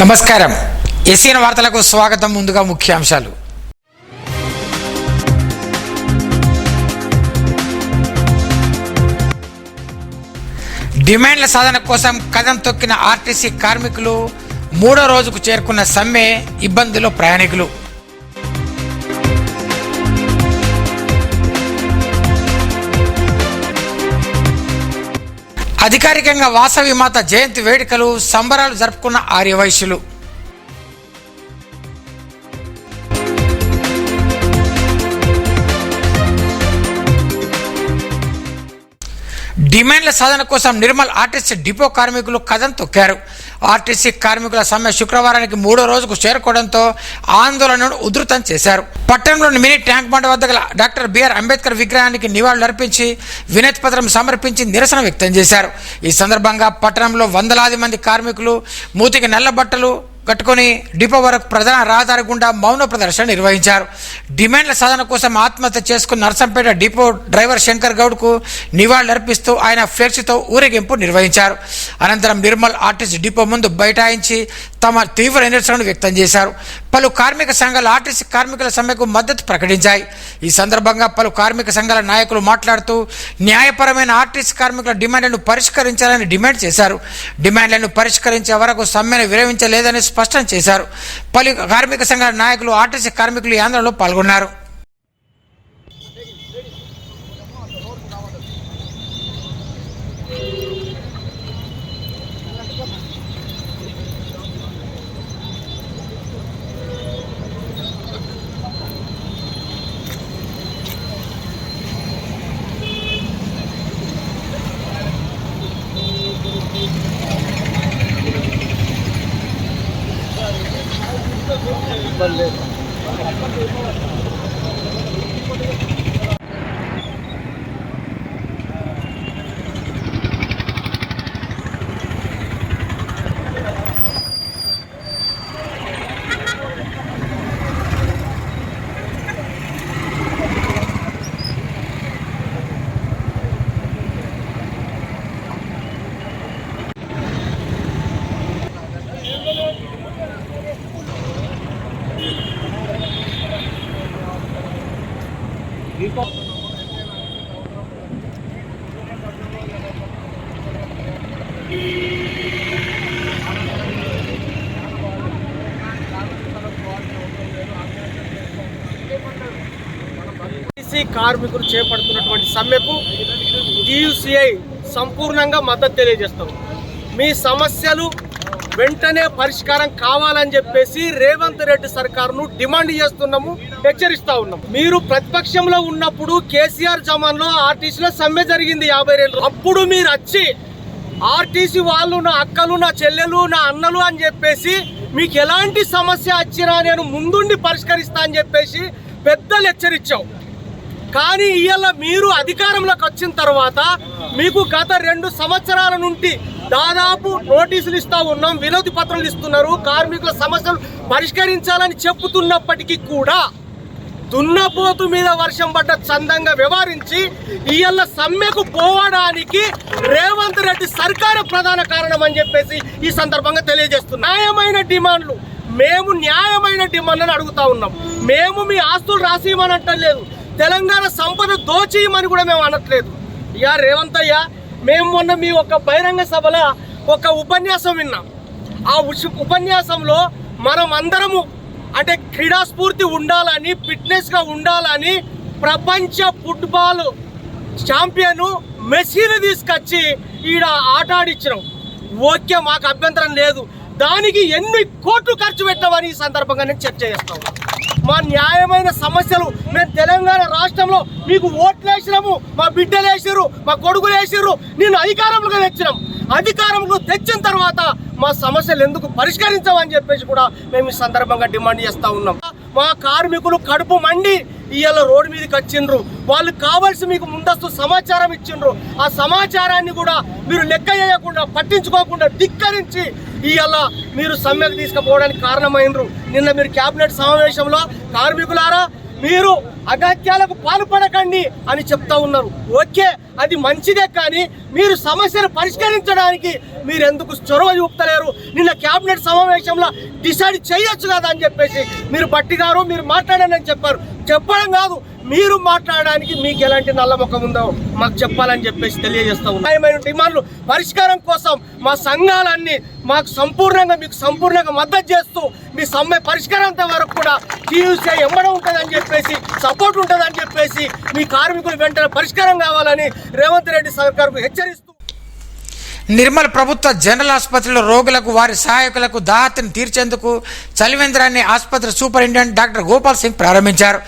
నమస్కారం. ఎస్ఎన్ వార్తలకు స్వాగతం. ముందుగా ముఖ్యాంశాలు. డిమాండ్ల సాధన కోసం కదం తొక్కిన ఆర్టీసీ కార్మికులు. మూడో రోజుకు చేరుకున్న సమ్మె, ఇబ్బందులు ప్రయాణికులు. అధికారికంగా వాసవి మాత జయంతి వేడుకలు, సంబరాలు జరుపుకున్న ఆర్యవైశ్యులు. డిమాండ్ల సాధన కోసం నిర్మల్ ఆర్టీసీ డిపో కార్మికులు కదం తొక్కారు. ఆర్టీసీ కార్మికుల సమ్మె శుక్రవారానికి మూడో రోజుకు చేరుకోవడంతో ఆందోళనను ఉధృతం చేశారు. పట్టణంలోని మినీ ట్యాంక్ బండ్ వద్ద గల డాక్టర్ బిఆర్ అంబేద్కర్ విగ్రహానికి నివాళులర్పించి వినతి పత్రం సమర్పించి నిరసన వ్యక్తం చేశారు. ఈ సందర్భంగా పట్టణంలో వందలాది మంది కార్మికులు మూతికి నల్ల బట్టలు కట్టుకుని డిపో వరకు ప్రధాన రహదారి గుండా మౌన ప్రదర్శన నిర్వహించారు. డిమాండ్ల సాధన కోసం ఆత్మహత్య చేసుకున్న నర్సంపేట డిపో డ్రైవర్ శంకర్ గౌడ్కు నివాళులర్పిస్తూ ఆయన ఫ్లెక్సీతో ఊరేగింపు నిర్వహించారు. అనంతరం నిర్మల్ ఆర్టీసీ డిపో ముందు బైఠాయించి తమ తీవ్ర నిరసనను వ్యక్తం చేశారు. పలు కార్మిక సంఘాలు ఆర్టీసీ కార్మికుల సమ్మెకు మద్దతు ప్రకటించాయి. ఈ సందర్భంగా పలు కార్మిక సంఘాల నాయకులు మాట్లాడుతూ న్యాయపరమైన ఆర్టీసీ కార్మికుల డిమాండ్లను పరిష్కరించాలని డిమాండ్ చేశారు. డిమాండ్లను పరిష్కరించే వరకు సమ్మెను విరమించలేదని స్పష్టం చేశారు. పలు కార్మిక సంఘాల నాయకులు, ఆర్టీసీ కార్మికులు ఈ ఆందోళనలో పాల్గొన్నారు. కార్మికులు చేపడుతున్నటువంటి సమ్మెకు టీయూసీఐ సంపూర్ణంగా మద్దతు తెలియజేస్తాం. మీ సమస్యలు వెంటనే పరిష్కారం కావాలని చెప్పేసి రేవంత్ రెడ్డి సర్కారును డిమాండ్ చేస్తున్నాము, హెచ్చరిస్తా ఉన్నాం. మీరు ప్రతిపక్షంలో ఉన్నప్పుడు కేసీఆర్ జమాన్లో ఆర్టీసీలో సమ్మె జరిగింది 50 రోజులు. అప్పుడు మీరు వచ్చి ఆర్టీసీ వాళ్ళు నా అక్కలు, నా చెల్లెలు, నా అన్నలు అని చెప్పేసి మీకు ఎలాంటి సమస్య వచ్చినా నేను ముందుండి పరిష్కరిస్తా అని చెప్పేసి పెద్దలు హెచ్చరించావు. కానీ ఇవాళ మీరు అధికారంలోకి వచ్చిన తర్వాత మీకు గత 2 సంవత్సరాల నుండి దాదాపు నోటీసులు ఇస్తా ఉన్నాం, వినతి పత్రాలు ఇస్తున్నారు, కార్మికుల సమస్యలు పరిష్కరించాలని చెప్పుతున్నప్పటికీ కూడా దున్నపోతు మీద వర్షం పడ్డ చందంగా వ్యవహరించి ఇవాళ సమ్మెకు పోవడానికి రేవంత్ రెడ్డి సర్కారు ప్రధాన కారణం అని చెప్పేసి ఈ సందర్భంగా తెలియజేస్తున్నాం. న్యాయమైన డిమాండ్లు, మేము న్యాయమైన డిమాండ్లను అడుగుతా ఉన్నాం. మేము మీ ఆస్తులు రాసియమని అంటలేదు, తెలంగాణ సంపద దోచేయమని కూడా మేము అనట్లేదు. ఇక రేవంత్ అయ్య, మేము మొన్న మీ ఒక బహిరంగ సభలో ఒక ఉపన్యాసం విన్నాం. ఆ ఉపన్యాసంలో మనం అందరము అంటే క్రీడాస్ఫూర్తి ఉండాలని, ఫిట్నెస్గా ఉండాలని ప్రపంచ ఫుట్బాల్ ఛాంపియన్ మెస్సీని తీసుకొచ్చి ఈడ ఆట ఆడిచ్చినాం. ఓకే, మాకు అభ్యంతరం లేదు. దానికి ఎన్ని కోట్లు ఖర్చు పెట్టామని ఈ సందర్భంగా నేను చర్చ చేస్తాం. మా న్యాయమైన సమస్యలు, మేము తెలంగాణ రాష్ట్రంలో మీకు ఓట్లు వేసినాము, మా బిడ్డలు వేసారు, మా కొడుకులు వేసారు, నేను అధికారంలో తెచ్చినాం. అధికారంలో తెచ్చిన తర్వాత మా సమస్యలు ఎందుకు పరిష్కరించమని చెప్పేసి కూడా మేము ఈ సందర్భంగా డిమాండ్ చేస్తూ ఉన్నాం. మా కార్మికులు కడుపు మండి ఇవాళ రోడ్డు మీదకి వచ్చిండ్రు. వాళ్ళు కావాల్సి మీకు ముందస్తు సమాచారం ఇచ్చిండ్రు. ఆ సమాచారాన్ని కూడా మీరు లెక్క చేయకుండా, పట్టించుకోకుండా ధిక్కరించి ఇవాళ మీరు సమ్మెకు తీసుకుపోవడానికి కారణమైనరు. నిన్న మీరు క్యాబినెట్ సమావేశంలో కార్మికులారా మీరు అగత్యాలకు పాల్పడకండి అని చెప్తా ఉన్నారు. ఓకే, అది మంచిదే, కానీ మీరు సమస్యను పరిష్కరించడానికి మీరు ఎందుకు చొరవ చూపుతలేరు? నిన్న క్యాబినెట్ సమావేశంలో డిసైడ్ చేయొచ్చు కదా అని చెప్పేసి మీరు బట్టి గారు మీరు మాట్లాడండి అని చెప్పారు. చెప్పడం కాదు, మీరు మాట్లాడడానికి మీకు ఎలాంటి నల్లముఖం ఉందో మాకు చెప్పాలని చెప్పేసి తెలియజేస్తా ఉన్నాం. డిమాండ్లు పరిష్కారం కోసం మా సంఘాలన్నీ మీకు సంపూర్ణంగా మద్దతు చేస్తూ మీ సమ్మె పరిష్కారంత వరకు కూడా టీయూసీఐ ఎమ్మడం ఉంటుందని చెప్పేసి, సపోర్ట్ ఉంటుందని చెప్పేసి, మీ కార్మికులు వెంటనే పరిష్కారం కావాలని రేవంత్ రెడ్డి సర్కార్కు హెచ్చరిస్తూ నిర్మల్ ప్రభుత్వ జనరల్ ఆసుపత్రిలో రోగులకు వారి సహాయకులకు దాహతను తీర్చేందుకు చలివేంద్రాన్ని ఆసుపత్రి సూపరింటెండెంట్ డాక్టర్ గోపాల్ సింగ్ ప్రారంభించారు.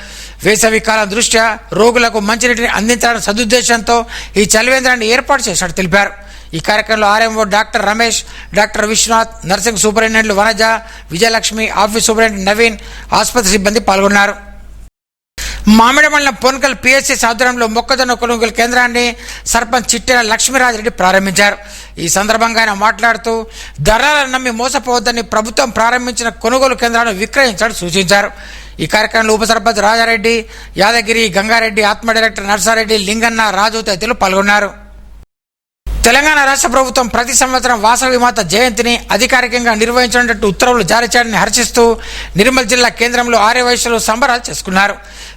వేసవి కాలం దృష్ట్యా రోగులకు మంచినీటిని అందించాలనే సదుద్దేశంతో ఈ చలివేంద్రాన్ని ఏర్పాటు చేసినట్టు తెలిపారు. ఈ కార్యక్రమంలో RMO doctor Ramesh, doctor Viswanath, nursing సూపరింటెండెంట్లు వనజ, విజయలక్ష్మి, ఆఫీస్ సూపరింటెండెంట్ నవీన్, ఆసుపత్రి సిబ్బంది పాల్గొన్నారు. మామిడి మండలం పొన్కల్ పిఎస్సి ఆధ్వర్యంలో మొక్కజొన్న కొనుగోలు కేంద్రాన్ని సర్పంచ్ చిట్టెల లక్ష్మీరాజిరెడ్డి ప్రారంభించారు. ఈ సందర్భంగా ఆయన మాట్లాడుతూ ధరలను నమ్మి మోసపోవద్దని ప్రభుత్వం ప్రారంభించిన కొనుగోలు కేంద్రాలను విక్రయించాలని సూచించారు. ఈ కార్యక్రమంలో ఉప సర్పంచ్ రాజారెడ్డి, యాదగిరి, గంగారెడ్డి, ఆత్మ డైరెక్టర్ నర్సారెడ్డి, లింగన్న, రాజు తదితరులు పాల్గొన్నారు. తెలంగాణ రాష్ట్ర ప్రభుత్వం ప్రతి సంవత్సరం వాసవి మాత జయంతిని అధికారికంగా నిర్వహించినట్టు ఉత్తర్వులు జారీ చేయడాన్ని హర్షిస్తూ నిర్మల్ జిల్లా కేంద్రంలో ఆర్యవైశ్యులు సంబరాలు చేసుకున్నారు.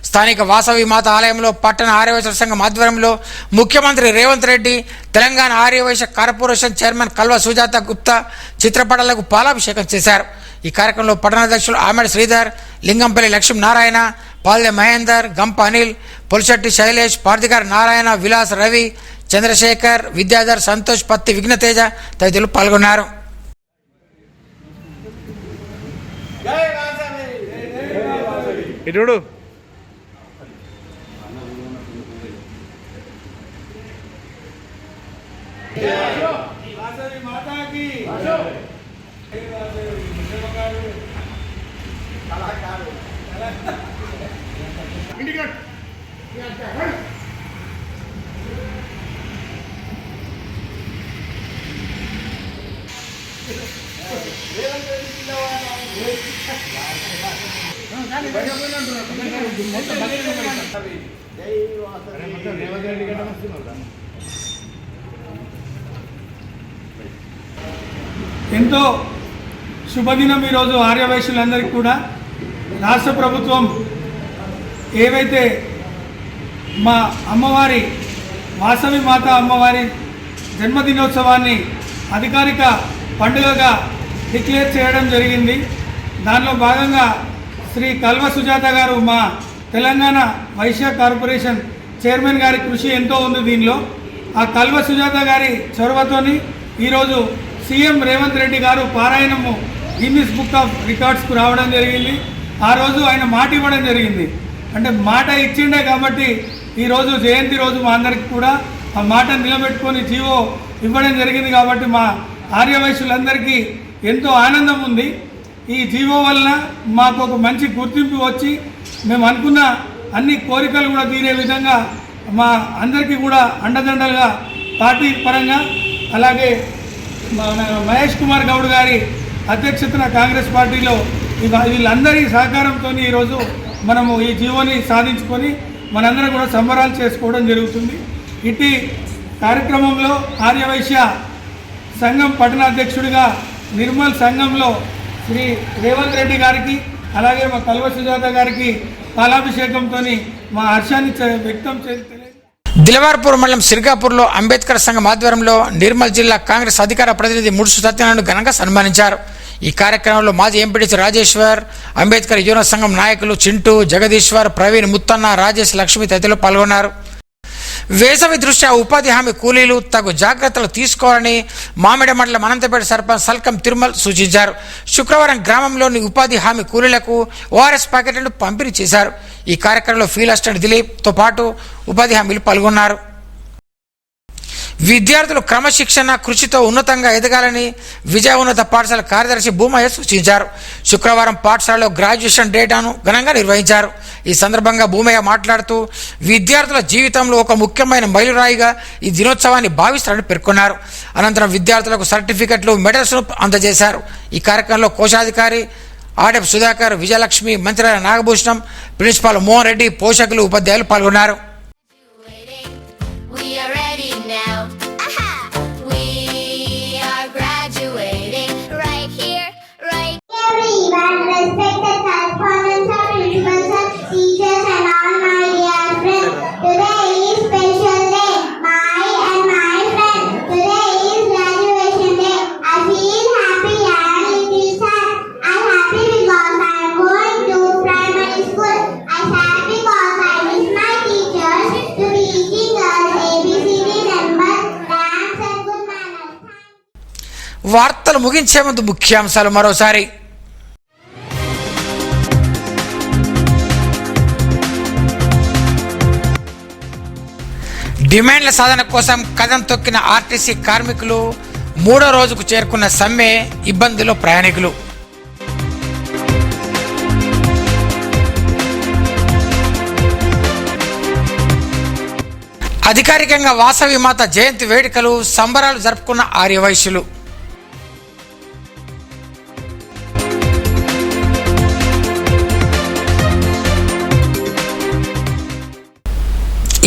స్థానిక వాసవి మాత ఆలయంలో పట్టణ ఆర్యవైశ్యుల సంఘం ఆధ్వర్యంలో ముఖ్యమంత్రి రేవంత్ రెడ్డి, తెలంగాణ ఆర్యవైశ్య కార్పొరేషన్ చైర్మన్ కల్వ సుజాత గుప్తా చిత్రపటాలకు పాలాభిషేకం చేశారు. ఈ కార్యక్రమంలో పట్టణాధ్యక్షులు ఆమెడ్ శ్రీధర్, లింగంపల్లి లక్ష్మీనారాయణ, పాల్దె మహేందర్, గంప అనిల్, పొలిశెట్టి శైలేష్, పార్థిగారి నారాయణ, విలాస్ రవి, చంద్రశేఖర్, విద్యాధర్, సంతోష్, పత్తి విఘ్నతేజ తదితరులు పాల్గొన్నారు. ఎంతో శుభదినం ఈరోజు ఆర్యవైశ్యులందరికీ కూడా. రాష్ట్ర ప్రభుత్వం ఏవైతే మా అమ్మవారి వాసవి మాత అమ్మవారి జన్మదినోత్సవాన్ని అధికారిక పండుగగా డిక్లేర్ చేయడం జరిగింది. దానిలో భాగంగా శ్రీ కల్వ సుజాత గారు, మా తెలంగాణ వైశ్య కార్పొరేషన్ చైర్మన్ గారి కృషి ఎంతో ఉంది దీనిలో. ఆ కల్వ సుజాత గారి చొరవతోని ఈరోజు సీఎం రేవంత్ రెడ్డి గారు పారాయణము గిన్నిస్ బుక్ ఆఫ్ రికార్డ్స్కు రావడం జరిగింది. ఆ రోజు ఆయన మాట ఇవ్వడం జరిగింది. అంటే మాట ఇచ్చిండే కాబట్టి ఈరోజు జయంతి రోజు మా అందరికీ కూడా ఆ మాట నిలబెట్టుకొని జీవో ఇవ్వడం జరిగింది. కాబట్టి మా ఆర్యవైశ్యులందరికీ ఎంతో ఆనందం ఉంది. ఈ జీవో వలన మాకు ఒక మంచి గుర్తింపు వచ్చి మేము అనుకున్న అన్ని కోరికలు కూడా తీరే విధంగా మా అందరికీ కూడా అండదండలుగా పార్టీ పరంగా, అలాగే మన మహేష్ కుమార్ గౌడ్ గారి అధ్యక్షతన కాంగ్రెస్ పార్టీలో వీళ్ళందరి సహకారంతో ఈరోజు మనము ఈ జీవోని సాధించుకొని మనందరం కూడా సంబరాలు చేసుకోవడం జరుగుతుంది. ఇటీ కార్యక్రమంలో ఆర్యవైశ్య సంఘం పట్టణాధ్యక్షుడిగా నిర్మల్ సంఘంలో శ్రీ రేవంత్ రెడ్డి గారికి, అలాగే మా కల్వ సుజాత గారికి పాలాభిషేకంతో మా హర్షాన్ని వ్యక్తం చేసి దిలవార్పూర్ మండలం సిర్గాపూర్లో అంబేద్కర్ సంఘం ఆధ్వర్యంలో నిర్మల్ జిల్లా కాంగ్రెస్ అధికార ప్రతినిధి ముడుసు సత్యనారాయణ ఘనంగా సన్మానించారు. ఈ కార్యక్రమంలో మాజీ ఎంపీటీసీ రాజేశ్వర్, అంబేద్కర్ యువన సంఘం నాయకులు చింటూ, జగదీశ్వర్, ప్రవీణ్, ముత్తన్న, రాజేష్, లక్ష్మి తదితరులు పాల్గొన్నారు. వేసవి దృష్ట్యా ఉపాధి హామీ కూలీలు తగు జాగ్రత్తలు తీసుకోవాలని మామిడి మండలం అనంతపేట సర్పంచ్ సల్కం తిరుమల్ సూచించారు. శుక్రవారం గ్రామంలోని ఉపాధి హామీ కూలీలకు ఓఆర్ఎస్ ప్యాకెట్లను పంపిణీ చేశారు. ఈ కార్యక్రమంలో ఫీల్డ్ అసిస్టెంట్ దిలీప్తో పాటు ఉపాధి హామీలు పాల్గొన్నారు. విద్యార్థులు క్రమశిక్షణ కృషితో ఉన్నతంగా ఎదగాలని విజయ ఉన్నత పాఠశాల కార్యదర్శి భూమయ్య సూచించారు. శుక్రవారం పాఠశాలలో గ్రాడ్యుయేషన్ డేటాను ఘనంగా నిర్వహించారు. ఈ సందర్భంగా భూమయ్య మాట్లాడుతూ విద్యార్థుల జీవితంలో ఒక ముఖ్యమైన మైలురాయిగా ఈ దినోత్సవాన్ని భావిస్తారని పేర్కొన్నారు. అనంతరం విద్యార్థులకు సర్టిఫికెట్లు, మెడల్స్ను అందజేశారు. ఈ కార్యక్రమంలో కోశాధికారి ఆర్డెఫ్ సుధాకర్, విజయలక్ష్మి, మంత్రిరాల నాగభూషణం, ప్రిన్సిపాల్ మోహన్ రెడ్డి, పోషకులు, ఉపాధ్యాయులు పాల్గొన్నారు. We are ready now. Aha! We are graduating right here, right. Everyone, respected correspondents of principals, of teachers, and all my dear friends. Today is special day. My and my friends. Today is graduation day. I feel happy and little sad. I'm happy because I am going to primary school. I'm sad because I miss my teachers to teaching us ABCD numbers, dance, and good manners. వార్తలు ముగించే ముందు ముఖ్యాంశాలు మరోసారి. డిమాండ్ల సాధన కోసం కదం తొక్కిన RTC కార్మికులు, 3వ రోజుకు చేరుకున్న సమ్మె, ఇబ్బందులు ప్రయాణికులు. అధికారికంగా వాసవి మాత జయంతి వేడుకలు, సంబరాలు జరుపుకున్న ఆర్యవైశ్యులు.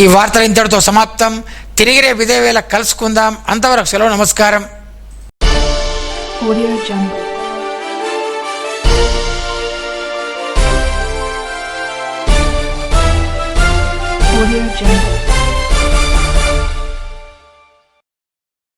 ఈ వార్తలు ఇంతటితో సమాప్తం. తిరిగి రేపు ఇదే వేళ కలుసుకుందాం. అంతవరకు సెలవు, నమస్కారం. Audio Jungle. Audio Jungle.